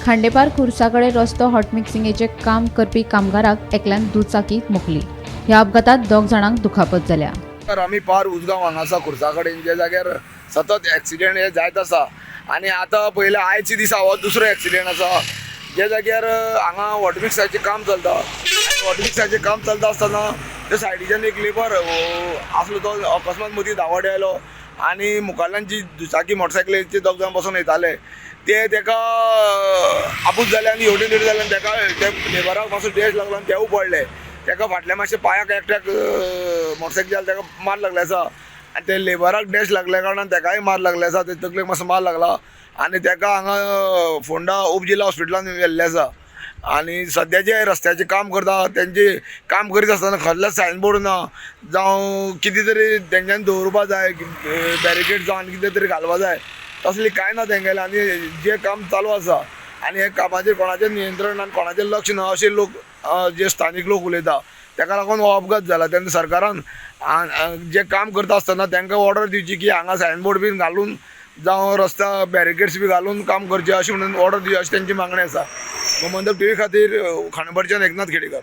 खांडेपार खुर्साकडे रस्तो हॉटमिक्सिंगेचे काम करपी कामगाराक एकल्यान दुचाकी मोखली। ह्या अपघातात दोग जाणांक दुखापत जाल्या। तर आम्ही पार उजगांव हांगासा खुर्सा कडेन जे जाग्यार सतत एक्सिडेंट हे जायत आसा आनी आतां पयले आयचे दिसा हो दुसरो एक्सिडेंट आसा जे जाग्यार हांगा वॉटमिक्साचें काम चलता। वॉटमिक्साचें काम चलता आसतना ते सायडीच्यान एक लेबर आसलो तो अकस्मात मदीं धांवत आयलो आनी मुखारल्यान जी दुचाकी मोटरसायकलीचेर दोग जाण बसून येताले ते तेका आपूस जाले आनी हेवटेन तेवटेन जाले आनी तेका ते लेबराक मातसो डॅश लागलो आनी तेवूय पडले। तेका फाटल्या मातशें पांयाक एकट्याक मोटरसायकल जाल्यार तेका मार लागले आसा आनी ते लेबराक डॅश लागल्या कारणान तेकाय मार लागले आसा। ते तकलेक मातसो मार लागला आनी तेका हांगा फोंडा उपजिल्हा हॉस्पिटलान व्हेल्ले आसा। आनी सद्या जे रस्त्याचें काम करता तेंचे काम करीत आसतना खसलें सायनबोर्ड ना जावं कितें तरी तेंच्यांनी दवरपा जाय बॅरिकेड जावन कितें तरी घालपा जाय तसलें कांय ना तेंगेलें। आनी जें काम चालू आसा आनी हे कामाचेर कोणाचें नियंत्रण आनी कोणाचें लक्ष ना अशें लोक जे स्थानीक लोक उलयता तेका लागून हो अपघात जाला। तेन्ना सरकारान जे काम करता आसतना तांकां ऑर्डर दिवची की हांगा सायनबोर्ड बीन घालून जावं रस्त्या बॅरिकेड्स बी घालून काम करचें अशें म्हणून ऑर्डर दिवची अशी तेंची मागणी आसा। गोमंतक टीव्ही खातीर खांडेपारच्यान एकनाथ खेडेकर।